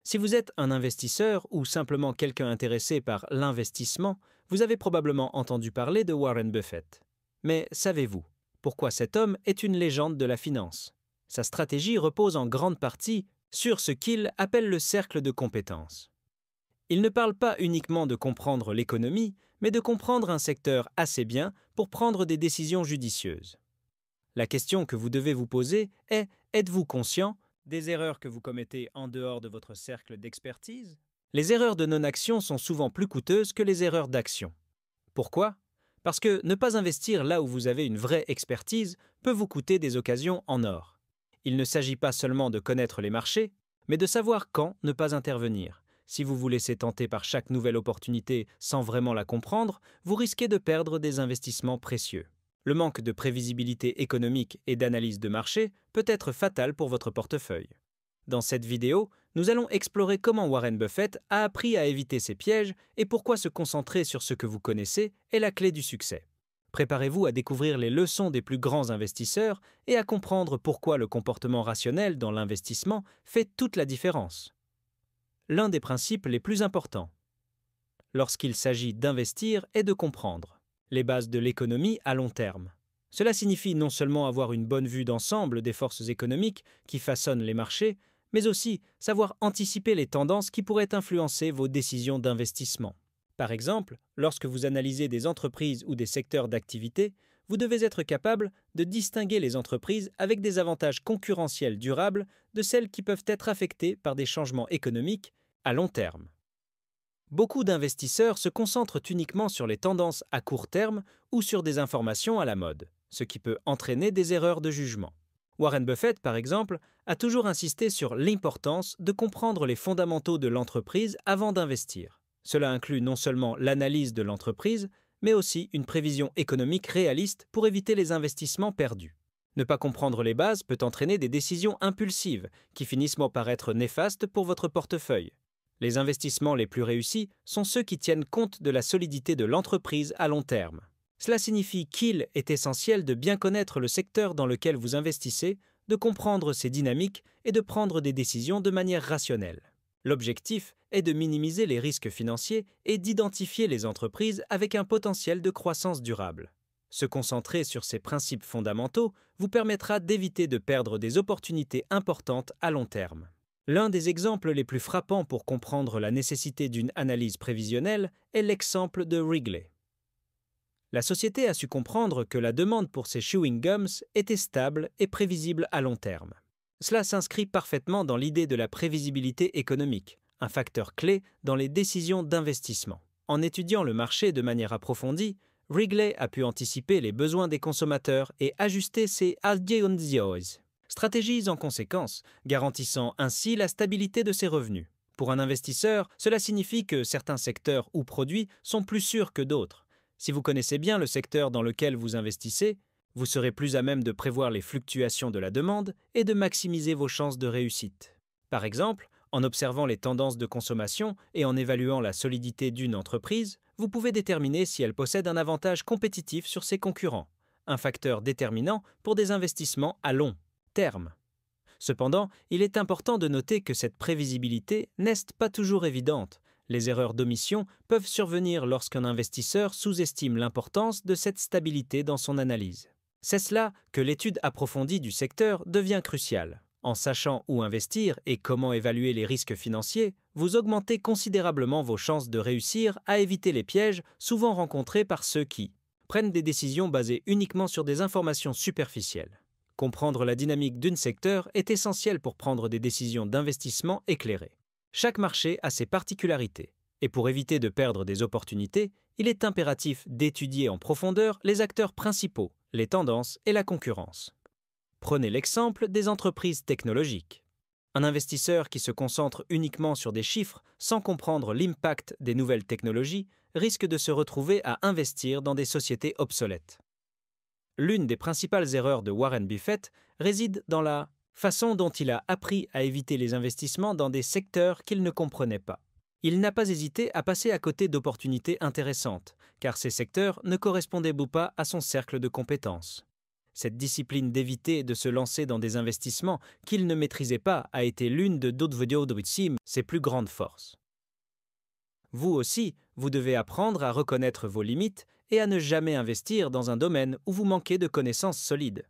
Si vous êtes un investisseur ou simplement quelqu'un intéressé par l'investissement, vous avez probablement entendu parler de Warren Buffett. Mais savez-vous pourquoi cet homme est une légende de la finance? Sa stratégie repose en grande partie sur ce qu'il appelle le cercle de compétences. Il ne parle pas uniquement de comprendre l'économie, mais de comprendre un secteur assez bien pour prendre des décisions judicieuses. La question que vous devez vous poser est: êtes-vous conscient des erreurs que vous commettez en dehors de votre cercle d'expertise? Les erreurs de non-action sont souvent plus coûteuses que les erreurs d'action. Pourquoi? Parce que ne pas investir là où vous avez une vraie expertise peut vous coûter des occasions en or. Il ne s'agit pas seulement de connaître les marchés, mais de savoir quand ne pas intervenir. Si vous vous laissez tenter par chaque nouvelle opportunité sans vraiment la comprendre, vous risquez de perdre des investissements précieux. Le manque de prévisibilité économique et d'analyse de marché peut être fatal pour votre portefeuille. Dans cette vidéo, nous allons explorer comment Warren Buffett a appris à éviter ces pièges et pourquoi se concentrer sur ce que vous connaissez est la clé du succès. Préparez-vous à découvrir les leçons des plus grands investisseurs et à comprendre pourquoi le comportement rationnel dans l'investissement fait toute la différence. L'un des principes les plus importants lorsqu'il s'agit d'investir est de comprendre les bases de l'économie à long terme. Cela signifie non seulement avoir une bonne vue d'ensemble des forces économiques qui façonnent les marchés, mais aussi savoir anticiper les tendances qui pourraient influencer vos décisions d'investissement. Par exemple, lorsque vous analysez des entreprises ou des secteurs d'activité, vous devez être capable de distinguer les entreprises avec des avantages concurrentiels durables de celles qui peuvent être affectées par des changements économiques à long terme. Beaucoup d'investisseurs se concentrent uniquement sur les tendances à court terme ou sur des informations à la mode, ce qui peut entraîner des erreurs de jugement. Warren Buffett, par exemple, a toujours insisté sur l'importance de comprendre les fondamentaux de l'entreprise avant d'investir. Cela inclut non seulement l'analyse de l'entreprise, mais aussi une prévision économique réaliste pour éviter les investissements perdus. Ne pas comprendre les bases peut entraîner des décisions impulsives qui finissent par être néfastes pour votre portefeuille. Les investissements les plus réussis sont ceux qui tiennent compte de la solidité de l'entreprise à long terme. Cela signifie qu'il est essentiel de bien connaître le secteur dans lequel vous investissez, de comprendre ses dynamiques et de prendre des décisions de manière rationnelle. L'objectif est de minimiser les risques financiers et d'identifier les entreprises avec un potentiel de croissance durable. Se concentrer sur ces principes fondamentaux vous permettra d'éviter de perdre des opportunités importantes à long terme. L'un des exemples les plus frappants pour comprendre la nécessité d'une analyse prévisionnelle est l'exemple de Wrigley. La société a su comprendre que la demande pour ses chewing gums était stable et prévisible à long terme. Cela s'inscrit parfaitement dans l'idée de la prévisibilité économique, un facteur clé dans les décisions d'investissement. En étudiant le marché de manière approfondie, Wrigley a pu anticiper les besoins des consommateurs et ajuster ses stratégies en conséquence, garantissant ainsi la stabilité de ses revenus. Pour un investisseur, cela signifie que certains secteurs ou produits sont plus sûrs que d'autres. Si vous connaissez bien le secteur dans lequel vous investissez, vous serez plus à même de prévoir les fluctuations de la demande et de maximiser vos chances de réussite. Par exemple, en observant les tendances de consommation et en évaluant la solidité d'une entreprise, vous pouvez déterminer si elle possède un avantage compétitif sur ses concurrents, un facteur déterminant pour des investissements à long terme. Cependant, il est important de noter que cette prévisibilité n'est pas toujours évidente. Les erreurs d'omission peuvent survenir lorsqu'un investisseur sous-estime l'importance de cette stabilité dans son analyse. C'est là que l'étude approfondie du secteur devient cruciale. En sachant où investir et comment évaluer les risques financiers, vous augmentez considérablement vos chances de réussir à éviter les pièges souvent rencontrés par ceux qui prennent des décisions basées uniquement sur des informations superficielles. Comprendre la dynamique d'un secteur est essentiel pour prendre des décisions d'investissement éclairées. Chaque marché a ses particularités, et pour éviter de perdre des opportunités, il est impératif d'étudier en profondeur les acteurs principaux, les tendances et la concurrence. Prenez l'exemple des entreprises technologiques. Un investisseur qui se concentre uniquement sur des chiffres sans comprendre l'impact des nouvelles technologies risque de se retrouver à investir dans des sociétés obsolètes. L'une des principales erreurs de Warren Buffett réside dans la façon dont il a appris à éviter les investissements dans des secteurs qu'il ne comprenait pas. Il n'a pas hésité à passer à côté d'opportunités intéressantes, car ces secteurs ne correspondaient pas à son cercle de compétences. Cette discipline d'éviter de se lancer dans des investissements qu'il ne maîtrisait pas a été l'une de ses plus grandes forces. Vous aussi, vous devez apprendre à reconnaître vos limites et à ne jamais investir dans un domaine où vous manquez de connaissances solides.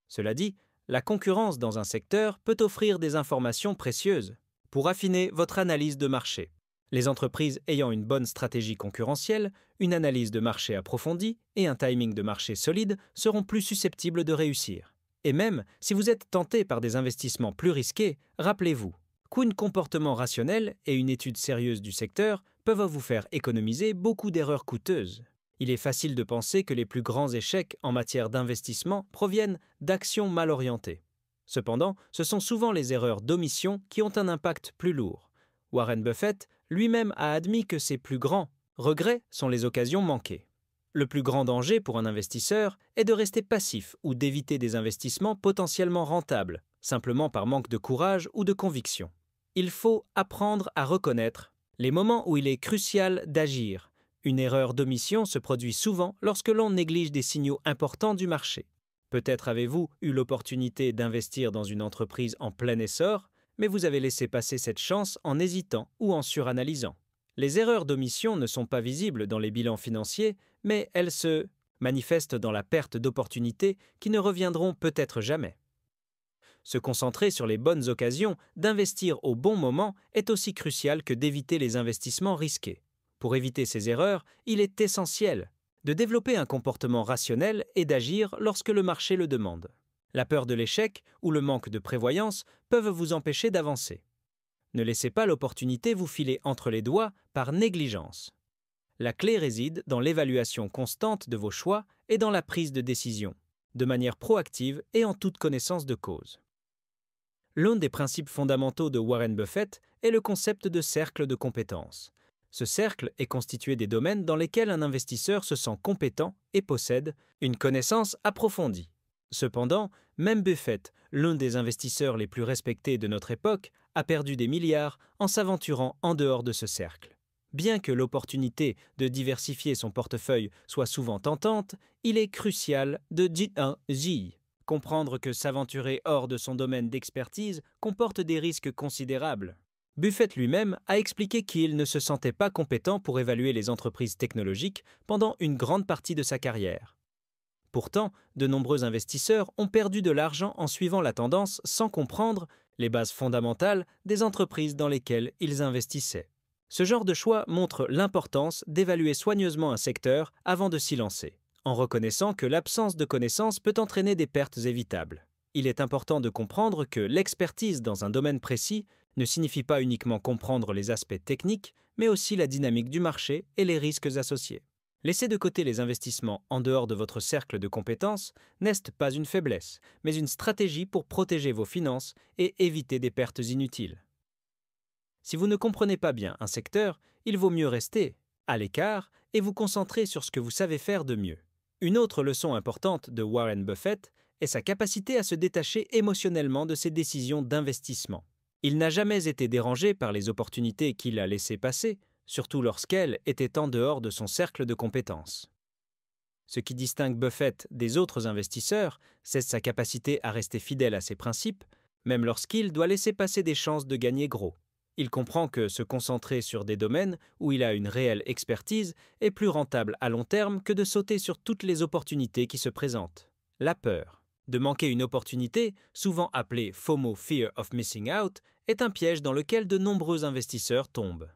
Cela dit, la concurrence dans un secteur peut offrir des informations précieuses pour affiner votre analyse de marché. Les entreprises ayant une bonne stratégie concurrentielle, une analyse de marché approfondie et un timing de marché solide seront plus susceptibles de réussir. Et même si vous êtes tenté par des investissements plus risqués, rappelez-vous qu'un comportement rationnel et une étude sérieuse du secteur peuvent vous faire économiser beaucoup d'erreurs coûteuses. Il est facile de penser que les plus grands échecs en matière d'investissement proviennent d'actions mal orientées. Cependant, ce sont souvent les erreurs d'omission qui ont un impact plus lourd. Warren Buffett lui-même a admis que ses plus grands regrets sont les occasions manquées. Le plus grand danger pour un investisseur est de rester passif ou d'éviter des investissements potentiellement rentables, simplement par manque de courage ou de conviction. Il faut apprendre à reconnaître les moments où il est crucial d'agir. Une erreur d'omission se produit souvent lorsque l'on néglige des signaux importants du marché. Peut-être avez-vous eu l'opportunité d'investir dans une entreprise en plein essor, mais vous avez laissé passer cette chance en hésitant ou en suranalysant. Les erreurs d'omission ne sont pas visibles dans les bilans financiers, mais elles se manifestent dans la perte d'opportunités qui ne reviendront peut-être jamais. Se concentrer sur les bonnes occasions d'investir au bon moment est aussi crucial que d'éviter les investissements risqués. Pour éviter ces erreurs, il est essentiel de développer un comportement rationnel et d'agir lorsque le marché le demande. La peur de l'échec ou le manque de prévoyance peuvent vous empêcher d'avancer. Ne laissez pas l'opportunité vous filer entre les doigts par négligence. La clé réside dans l'évaluation constante de vos choix et dans la prise de décision, de manière proactive et en toute connaissance de cause. L'un des principes fondamentaux de Warren Buffett est le concept de cercle de compétences. Ce cercle est constitué des domaines dans lesquels un investisseur se sent compétent et possède une connaissance approfondie. Cependant, même Buffett, l'un des investisseurs les plus respectés de notre époque, a perdu des milliards en s'aventurant en dehors de ce cercle. Bien que l'opportunité de diversifier son portefeuille soit souvent tentante, il est crucial de comprendre que s'aventurer hors de son domaine d'expertise comporte des risques considérables. Buffett lui-même a expliqué qu'il ne se sentait pas compétent pour évaluer les entreprises technologiques pendant une grande partie de sa carrière. Pourtant, de nombreux investisseurs ont perdu de l'argent en suivant la tendance sans comprendre les bases fondamentales des entreprises dans lesquelles ils investissaient. Ce genre de choix montre l'importance d'évaluer soigneusement un secteur avant de s'y lancer, en reconnaissant que l'absence de connaissances peut entraîner des pertes évitables. Il est important de comprendre que l'expertise dans un domaine précis ne signifie pas uniquement comprendre les aspects techniques, mais aussi la dynamique du marché et les risques associés. Laisser de côté les investissements en dehors de votre cercle de compétences n'est pas une faiblesse, mais une stratégie pour protéger vos finances et éviter des pertes inutiles. Si vous ne comprenez pas bien un secteur, il vaut mieux rester à l'écart et vous concentrer sur ce que vous savez faire de mieux. Une autre leçon importante de Warren Buffett est sa capacité à se détacher émotionnellement de ses décisions d'investissement. Il n'a jamais été dérangé par les opportunités qu'il a laissées passer, surtout lorsqu'elles étaient en dehors de son cercle de compétences. Ce qui distingue Buffett des autres investisseurs, c'est sa capacité à rester fidèle à ses principes, même lorsqu'il doit laisser passer des chances de gagner gros. Il comprend que se concentrer sur des domaines où il a une réelle expertise est plus rentable à long terme que de sauter sur toutes les opportunités qui se présentent. La peur de manquer une opportunité, souvent appelée FOMO, Fear of Missing Out, est un piège dans lequel de nombreux investisseurs tombent.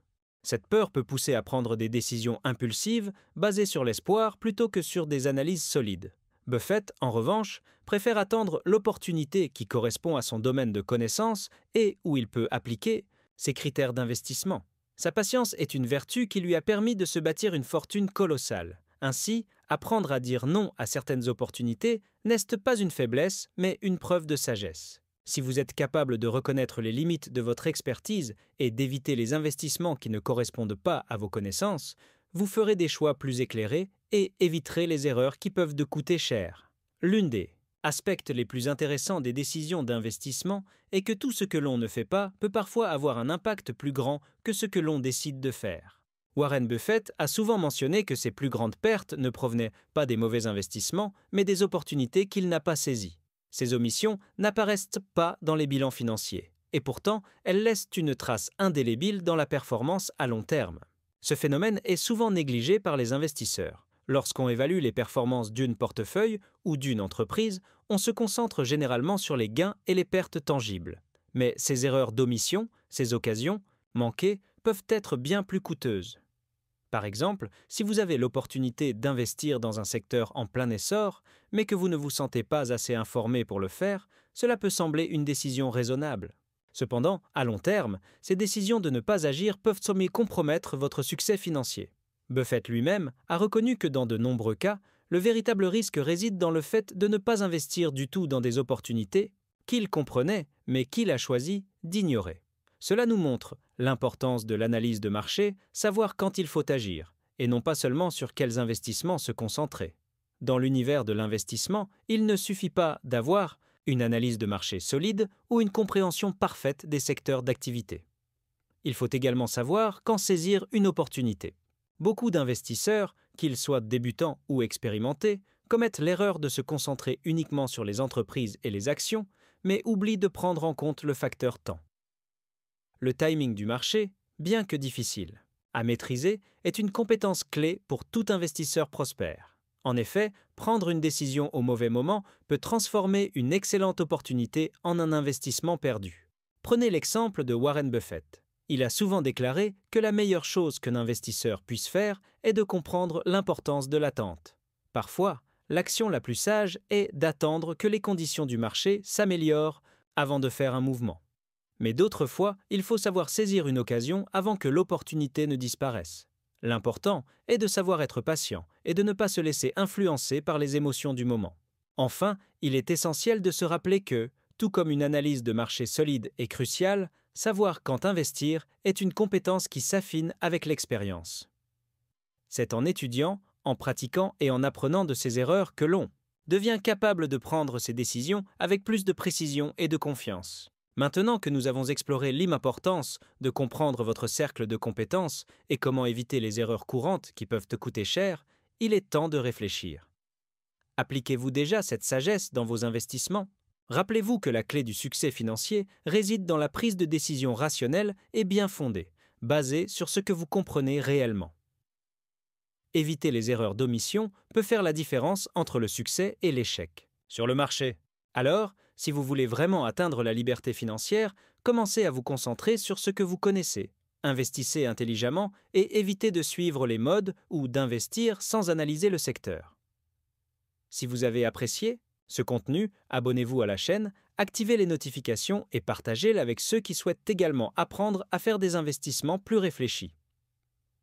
Cette peur peut pousser à prendre des décisions impulsives basées sur l'espoir plutôt que sur des analyses solides. Buffett, en revanche, préfère attendre l'opportunité qui correspond à son domaine de connaissance et où il peut appliquer ses critères d'investissement. Sa patience est une vertu qui lui a permis de se bâtir une fortune colossale. Ainsi, apprendre à dire non à certaines opportunités n'est pas une faiblesse, mais une preuve de sagesse. Si vous êtes capable de reconnaître les limites de votre expertise et d'éviter les investissements qui ne correspondent pas à vos connaissances, vous ferez des choix plus éclairés et éviterez les erreurs qui peuvent de coûter cher. L'une des aspects les plus intéressants des décisions d'investissement est que tout ce que l'on ne fait pas peut parfois avoir un impact plus grand que ce que l'on décide de faire. Warren Buffett a souvent mentionné que ses plus grandes pertes ne provenaient pas des mauvais investissements, mais des opportunités qu'il n'a pas saisies. Ces omissions n'apparaissent pas dans les bilans financiers, et pourtant elles laissent une trace indélébile dans la performance à long terme. Ce phénomène est souvent négligé par les investisseurs. Lorsqu'on évalue les performances d'une portefeuille ou d'une entreprise, on se concentre généralement sur les gains et les pertes tangibles. Mais ces erreurs d'omission, ces occasions manquées, peuvent être bien plus coûteuses. Par exemple, si vous avez l'opportunité d'investir dans un secteur en plein essor, mais que vous ne vous sentez pas assez informé pour le faire, cela peut sembler une décision raisonnable. Cependant, à long terme, ces décisions de ne pas agir peuvent compromettre votre succès financier. Buffett lui-même a reconnu que dans de nombreux cas, le véritable risque réside dans le fait de ne pas investir du tout dans des opportunités qu'il comprenait, mais qu'il a choisi d'ignorer. Cela nous montre l'importance de l'analyse de marché, savoir quand il faut agir, et non pas seulement sur quels investissements se concentrer. Dans l'univers de l'investissement, il ne suffit pas d'avoir une analyse de marché solide ou une compréhension parfaite des secteurs d'activité. Il faut également savoir quand saisir une opportunité. Beaucoup d'investisseurs, qu'ils soient débutants ou expérimentés, commettent l'erreur de se concentrer uniquement sur les entreprises et les actions, mais oublient de prendre en compte le facteur temps. Le timing du marché, bien que difficile à maîtriser, est une compétence clé pour tout investisseur prospère. En effet, prendre une décision au mauvais moment peut transformer une excellente opportunité en un investissement perdu. Prenez l'exemple de Warren Buffett. Il a souvent déclaré que la meilleure chose qu'un investisseur puisse faire est de comprendre l'importance de l'attente. Parfois, l'action la plus sage est d'attendre que les conditions du marché s'améliorent avant de faire un mouvement. Mais d'autres fois, il faut savoir saisir une occasion avant que l'opportunité ne disparaisse. L'important est de savoir être patient et de ne pas se laisser influencer par les émotions du moment. Enfin, il est essentiel de se rappeler que, tout comme une analyse de marché solide est cruciale, savoir quand investir est une compétence qui s'affine avec l'expérience. C'est en étudiant, en pratiquant et en apprenant de ses erreurs que l'on devient capable de prendre ses décisions avec plus de précision et de confiance. Maintenant que nous avons exploré l'importance de comprendre votre cercle de compétences et comment éviter les erreurs courantes qui peuvent te coûter cher, il est temps de réfléchir. Appliquez-vous déjà cette sagesse dans vos investissements ? Rappelez-vous que la clé du succès financier réside dans la prise de décision rationnelle et bien fondée, basée sur ce que vous comprenez réellement. Éviter les erreurs d'omission peut faire la différence entre le succès et l'échec. Sur le marché. Alors, si vous voulez vraiment atteindre la liberté financière, commencez à vous concentrer sur ce que vous connaissez. Investissez intelligemment et évitez de suivre les modes ou d'investir sans analyser le secteur. Si vous avez apprécié ce contenu, abonnez-vous à la chaîne, activez les notifications et partagez-le avec ceux qui souhaitent également apprendre à faire des investissements plus réfléchis.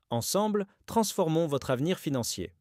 Ensemble, transformons votre avenir financier.